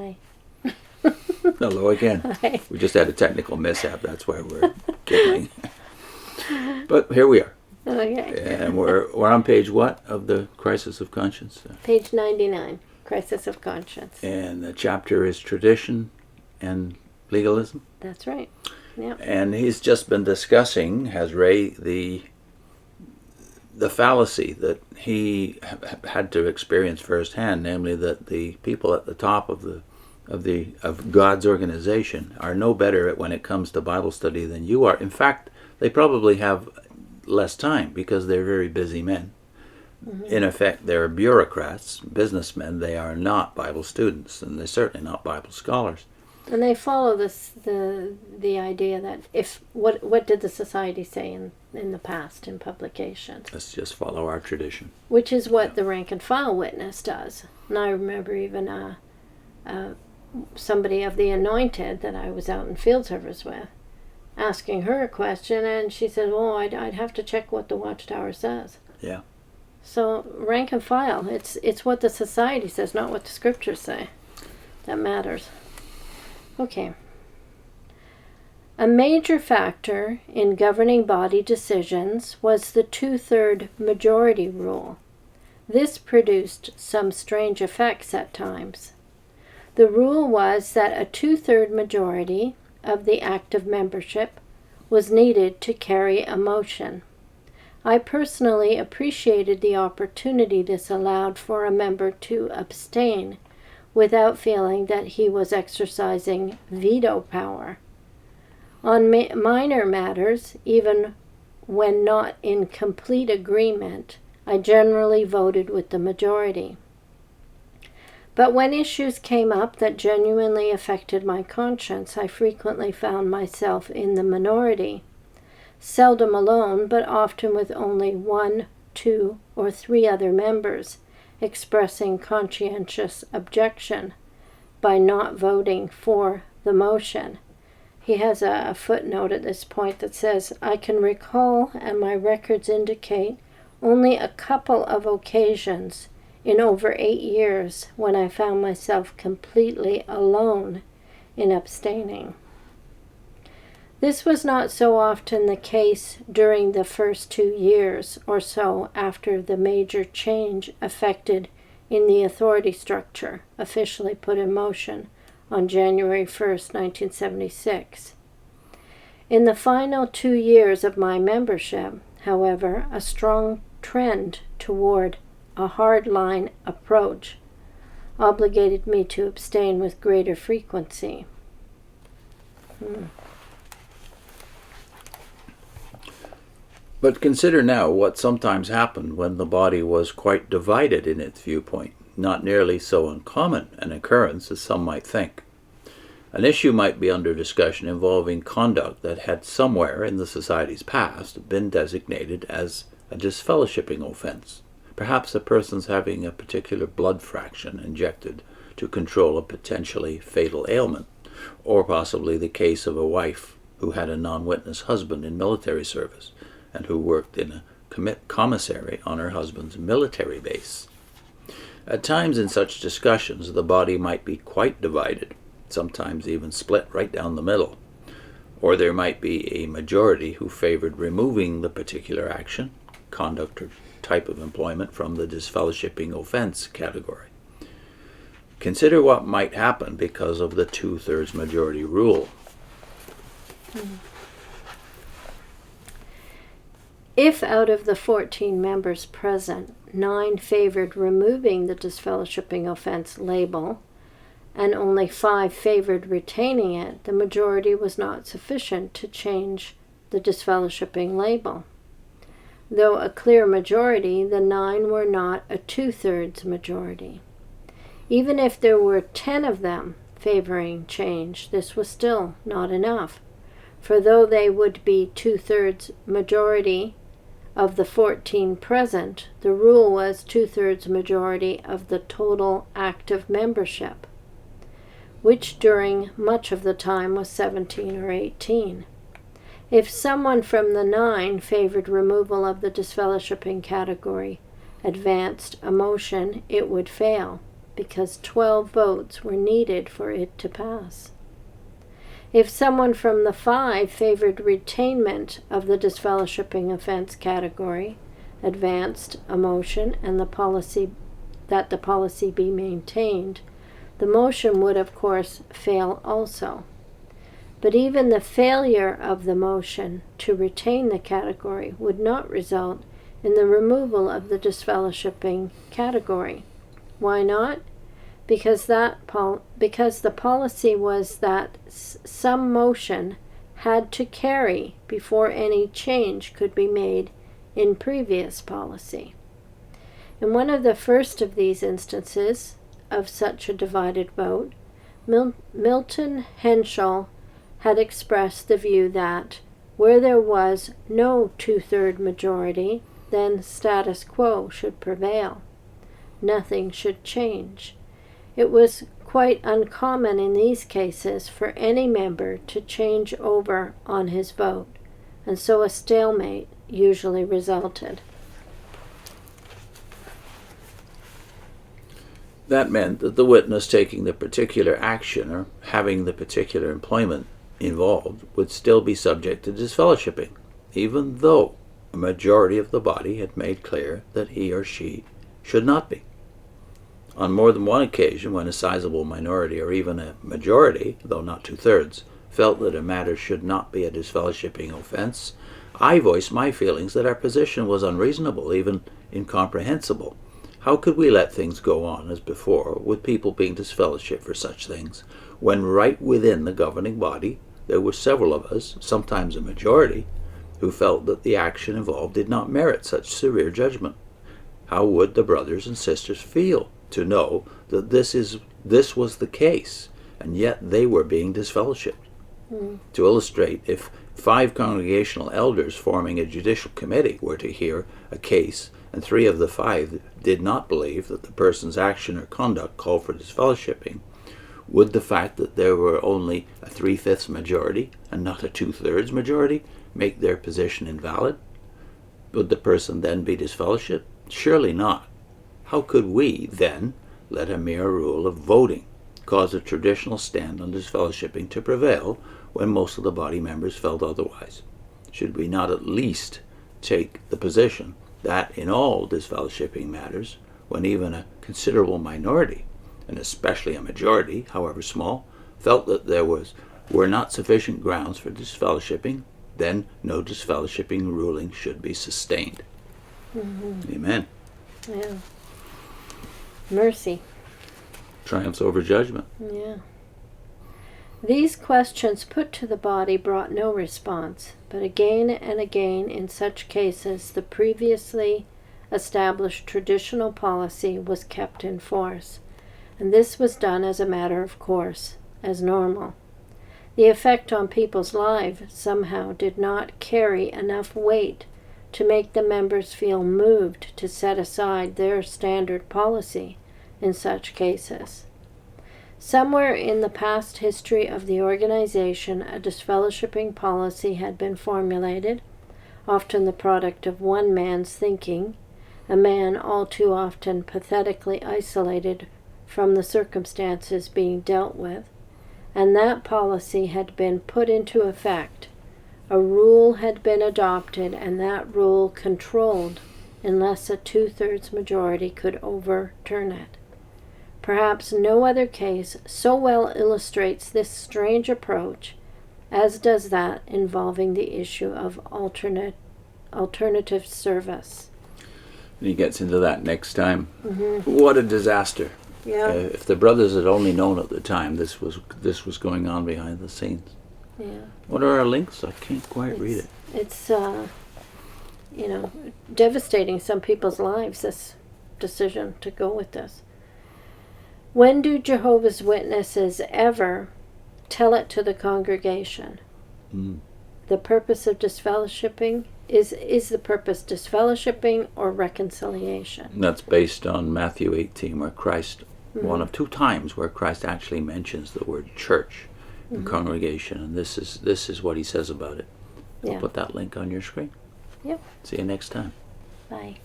Hi. Hello again. Hi. We just had a technical mishap. That's why we're giggling. But here we are. Okay. And we're on page what of the Crisis of Conscience? Page 99, Crisis of Conscience. And the chapter is Tradition and Legalism. That's right. Yeah. And he's just been discussing, has Ray, the fallacy that he had to experience firsthand, namely that the people at the top of God's organization are no better at when it comes to Bible study than you are. In fact, they probably have less time because they're very busy men. Mm-hmm. In effect, they're bureaucrats, businessmen. They are not Bible students, and they're certainly not Bible scholars. And they follow the idea that what did the society say in the past in publications? Let's just follow our tradition. Which is what the rank and file witness does. And I remember even somebody of the anointed that I was out in field service with, asking her a question, and she said, "Oh, I'd have to check what the Watchtower says." Yeah. So rank and file, it's what the society says, not what the scriptures say, that matters. Okay. A major factor in governing body decisions was the 2/3 majority rule. This produced some strange effects at times. The rule was that a 2/3 majority of the active membership was needed to carry a motion. I personally appreciated the opportunity this allowed for a member to abstain without feeling that he was exercising veto power. On minor matters, even when not in complete agreement, I generally voted with the majority. But when issues came up that genuinely affected my conscience, I frequently found myself in the minority, seldom alone, but often with only 1, 2, or 3 other members expressing conscientious objection by not voting for the motion. He has a footnote at this point that says, "I can recall, and my records indicate, only a couple of occasions in over 8 years when I found myself completely alone in abstaining." This was not so often the case during the first 2 years or so after the major change effected in the authority structure officially put in motion on January 1st, 1976. In the final 2 years of my membership, however, a strong trend toward a hardline approach obligated me to abstain with greater frequency. But consider now what sometimes happened when the body was quite divided in its viewpoint, not nearly so uncommon an occurrence as some might think. An issue might be under discussion involving conduct that had somewhere in the society's past been designated as a disfellowshipping offense. Perhaps a person's having a particular blood fraction injected to control a potentially fatal ailment, or possibly the case of a wife who had a non-witness husband in military service and who worked in a commissary on her husband's military base. At times in such discussions, the body might be quite divided, sometimes even split right down the middle, or there might be a majority who favored removing the particular action, conduct, or type of employment from the disfellowshipping offense category. Consider what might happen because of the 2/3 majority rule. If out of the 14 members present, 9 favored removing the disfellowshipping offense label, and only 5 favored retaining it, the majority was not sufficient to change the disfellowshipping label. Though a clear majority, the 9 were not a 2/3 majority. Even if there were 10 of them favoring change, this was still not enough, for though they would be 2/3 majority of the 14 present, the rule was 2/3 majority of the total active membership, which during much of the time was 17 or 18. If someone from the 9 favored removal of the disfellowshipping category advanced a motion, it would fail. because 12 votes were needed for it to pass. If someone from the 5 favored retainment of the disfellowshipping offense category, advanced a motion and the policy be maintained, the motion would of course fail also. But even the failure of the motion to retain the category would not result in the removal of the disfellowshipping category. Why not? Because the policy was that some motion had to carry before any change could be made in previous policy. In one of the first of these instances of such a divided vote, Milton Henschel had expressed the view that where there was no two-third majority, then status quo should prevail. Nothing should change. It was quite uncommon in these cases for any member to change over on his vote, and so a stalemate usually resulted. That meant that the witness taking the particular action or having the particular employment involved would still be subject to disfellowshipping, even though a majority of the body had made clear that he or she should not be. On more than one occasion, when a sizable minority or even a majority, though not two-thirds, felt that a matter should not be a disfellowshipping offense, I voiced my feelings that our position was unreasonable, even incomprehensible. How could we let things go on as before, with people being disfellowshipped for such things, when right within the governing body there were several of us, sometimes a majority, who felt that the action involved did not merit such severe judgment? How would the brothers and sisters feel to know that this was the case, and yet they were being disfellowshipped? To illustrate, if 5 congregational elders forming a judicial committee were to hear a case, and 3 of the 5 did not believe that the person's action or conduct called for disfellowshipping, would the fact that there were only a 3/5 majority and not a 2/3 majority make their position invalid? Would the person then be disfellowshipped? Surely not. How could we, then, let a mere rule of voting cause a traditional stand on disfellowshipping to prevail when most of the body members felt otherwise? Should we not at least take the position that in all disfellowshipping matters, when even a considerable minority, and especially a majority, however small, felt that there were not sufficient grounds for disfellowshipping, then no disfellowshipping ruling should be sustained? Amen. Yeah. Mercy. Triumphs over judgment. Yeah. These questions put to the body brought no response, but again and again in such cases the previously established traditional policy was kept in force, and this was done as a matter of course, as normal. The effect on people's lives somehow did not carry enough weight to make the members feel moved to set aside their standard policy in such cases. Somewhere in the past history of the organization, a disfellowshipping policy had been formulated, often the product of one man's thinking, a man all too often pathetically isolated from the circumstances being dealt with, and that policy had been put into effect. A rule had been adopted, and that rule controlled unless a 2/3 majority could overturn it. Perhaps no other case so well illustrates this strange approach as does that involving the issue of alternative service. And he gets into that next time. What a disaster. Yeah. If the brothers had only known at the time this was going on behind the scenes. Yeah. What are our links? I can't quite read it. It's devastating some people's lives, this decision to go with this. When do Jehovah's Witnesses ever tell it to the congregation? The purpose of disfellowshipping is the purpose disfellowshipping or reconciliation? And that's based on Matthew 18, where Christ, one of 2 times where Christ actually mentions the word church and congregation, and this is what he says about it. Yeah. I'll put that link on your screen. Yep. See you next time. Bye.